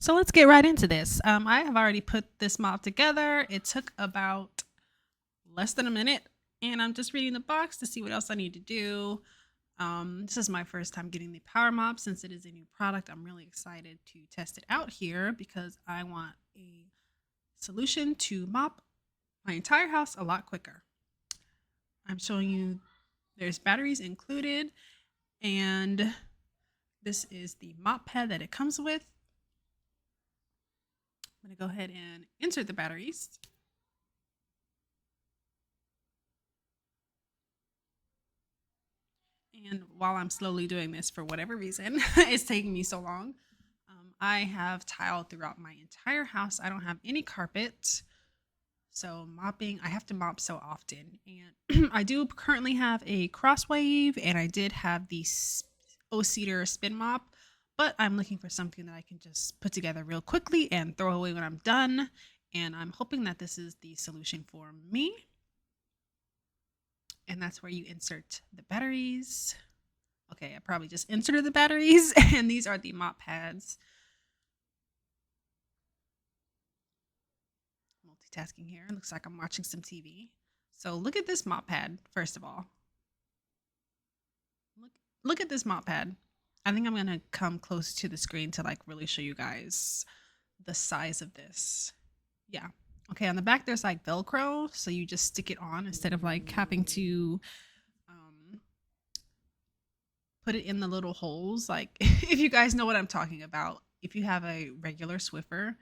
So let's get right into this. I have already put this mop together. It took about less than a minute, and I'm just reading the box to see what else I need to do. This is my first time getting the Power Mop since it is a new product. I'm really excited to test it out here because I want a solution to mop my entire house a lot quicker. I'm showing you there's batteries included, and this is the mop pad that it comes with. I'm going to go ahead and insert the batteries. And while I'm slowly doing this, for whatever reason, it's taking me so long. I have tiled throughout my entire house. I don't have any carpet. So mopping, I have to mop so often. And I do currently have a Crosswave, and I did have the O-Cedar spin mop, but I'm looking for something that I can just put together real quickly and throw away when I'm done. And I'm hoping that this is the solution for me. And that's where you insert the batteries. Okay, I probably just inserted the batteries, and these are the mop pads. Multitasking here. It looks like I'm watching some TV. So look at this mop pad, first of all. Look at this mop pad. I think I'm going to come close to the screen to like really show you guys the size of this. Yeah. Okay, on the back there's like Velcro, so you just stick it on instead of like having to put it in the little holes. Like if you guys know what I'm talking about, if you have a regular Swiffer,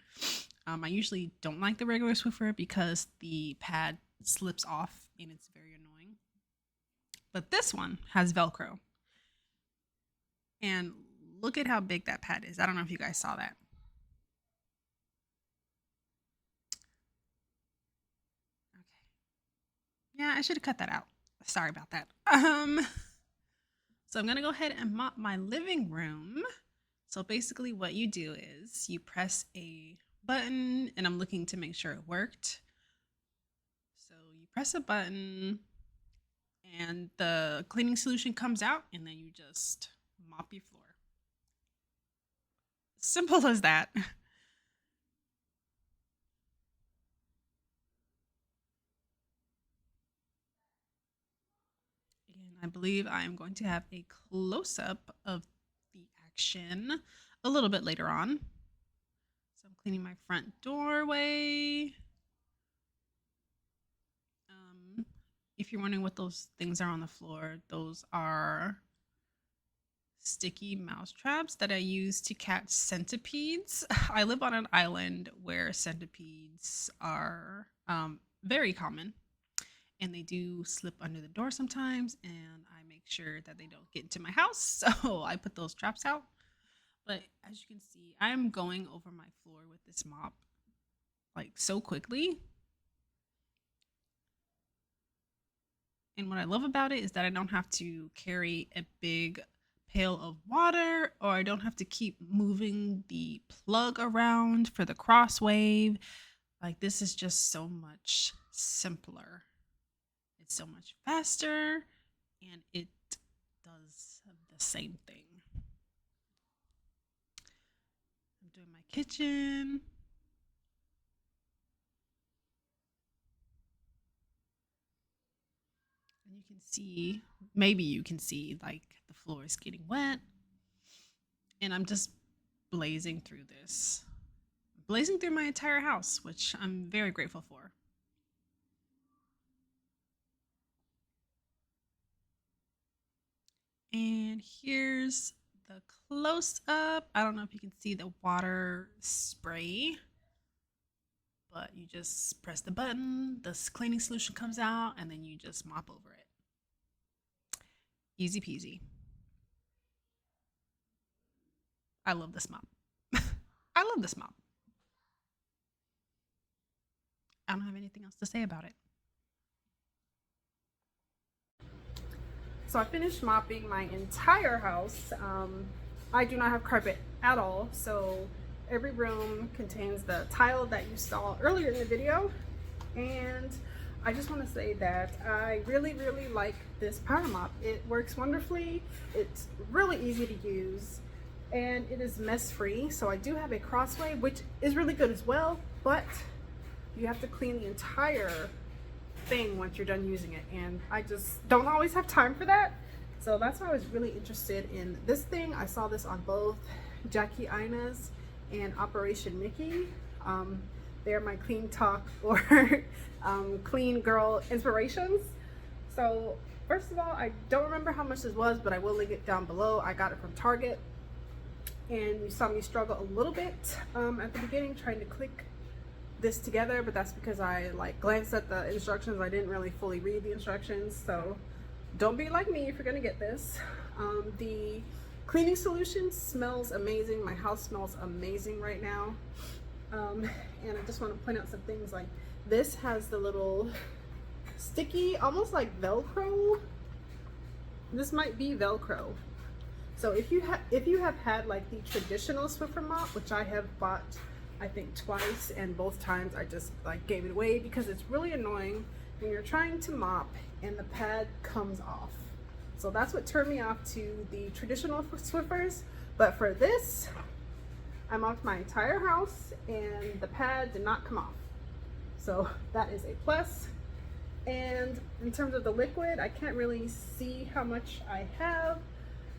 I usually don't like the regular Swiffer because the pad slips off and it's very annoying. But this one has Velcro. And look at how big that pad is. I don't know if you guys saw that. Okay. Yeah, I should have cut that out. Sorry about that. So I'm going to go ahead and mop my living room. So basically what you do is you press a button, and I'm looking to make sure it worked. So you press a button and the cleaning solution comes out, and then you just mop your floor. Simple as that. And I believe I am going to have a close-up of the action a little bit later on. So I'm cleaning my front doorway. If you're wondering what those things are on the floor, those are sticky mouse traps that I use to catch centipedes. I live on an island where centipedes are very common, and they do slip under the door sometimes, and I make sure that they don't get into my house, so I put those traps out. But as you can see, I'm going over my floor with this mop like so quickly. And what I love about it is that I don't have to carry a big pail of water, or I don't have to keep moving the plug around for the Crosswave. Like, this is just so much simpler. It's so much faster, and it does the same thing. I'm doing my kitchen. And you can see, maybe you can see, like the floor is getting wet. And I'm just blazing through this. Blazing through my entire house, which I'm very grateful for. And here's the close up. I don't know if you can see the water spray, but you just press the button, the cleaning solution comes out, and then you just mop over it. Easy peasy. I love this mop. I love this mop. I don't have anything else to say about it. So I finished mopping my entire house. I do not have carpet at all, so every room contains the tile that you saw earlier in the video. And I just want to say that I really like this power mop. It works wonderfully. It's really easy to use. and it is mess free. So I do have a crossway, which is really good as well, but you have to clean the entire thing once you're done using it, and I just don't always have time for that. So that's why I was really interested in this thing. I saw this on both Jackie Ina's and Operation Mickey. They're my clean talk or clean girl inspirations. So first of all, I don't remember how much this was, but I will link it down below. I got it from Target, and you saw me struggle a little bit at the beginning trying to click this together, but that's because I like glanced at the instructions. I didn't really fully read the instructions, so don't be like me if you're gonna get this. The cleaning solution smells amazing. My house smells amazing right now. And I just want to point out some things. Like this has the little sticky, almost like Velcro. This might be Velcro. So if you have had like the traditional Swiffer mop, which I have bought I think twice, and both times I just like gave it away because it's really annoying when you're trying to mop and the pad comes off. So that's what turned me off to the traditional Swiffers. But for this, I mopped my entire house and the pad did not come off. So that is a plus. And in terms of the liquid, I can't really see how much I have.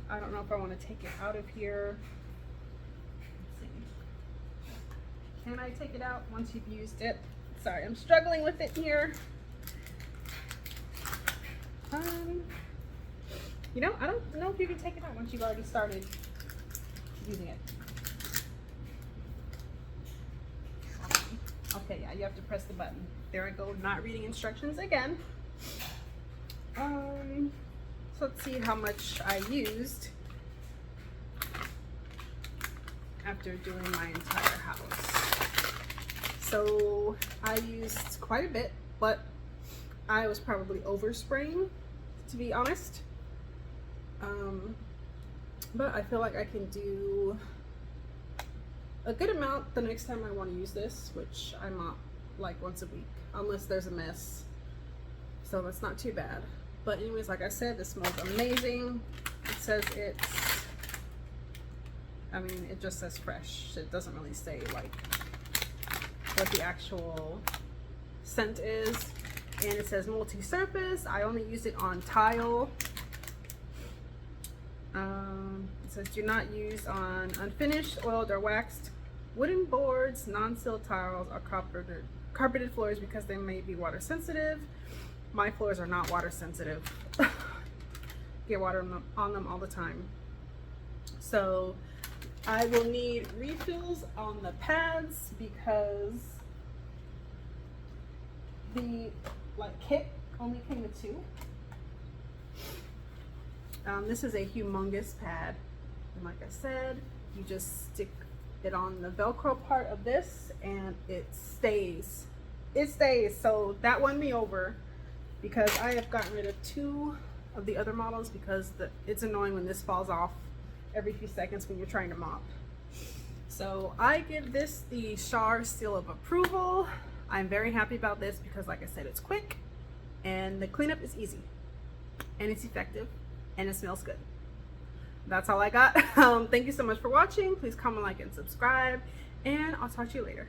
I don't know if I want to take it out of here. Let's see. Can I take it out once you've used it? Sorry, I'm struggling with it here. You know, I don't know if you can take it out once you've already started using it. Okay, yeah, you have to press the button. There I go, not reading instructions again. So let's see how much I used after doing my entire house. So I used quite a bit, but I was probably overspraying, to be honest. But I feel like I can do a good amount the next time I want to use this, which I mop like once a week, unless there's a mess. So that's not too bad. But anyways, like I said, this smells amazing. It says it's, I mean, it just says fresh. It doesn't really say like what the actual scent is. And it says multi-surface. I only use it on tile. It says do not use on unfinished, oiled, or waxed wooden boards, non-seal tiles, or carpeted floors because they may be water sensitive. My floors are not water sensitive. Get water on them all the time. So I will need refills on the pads because the kit only came with 2. This is a humongous pad, and like I said, you just stick it on the Velcro part of this and it stays. So that won me over because I have gotten rid of 2 of the other models because it's annoying when this falls off every few seconds when you're trying to mop. So I give this the Char seal of approval. I'm very happy about this because like I said, it's quick and the cleanup is easy and it's effective and it smells good. That's all I got. Thank you so much for watching. Please comment, like, and subscribe, and I'll talk to you later.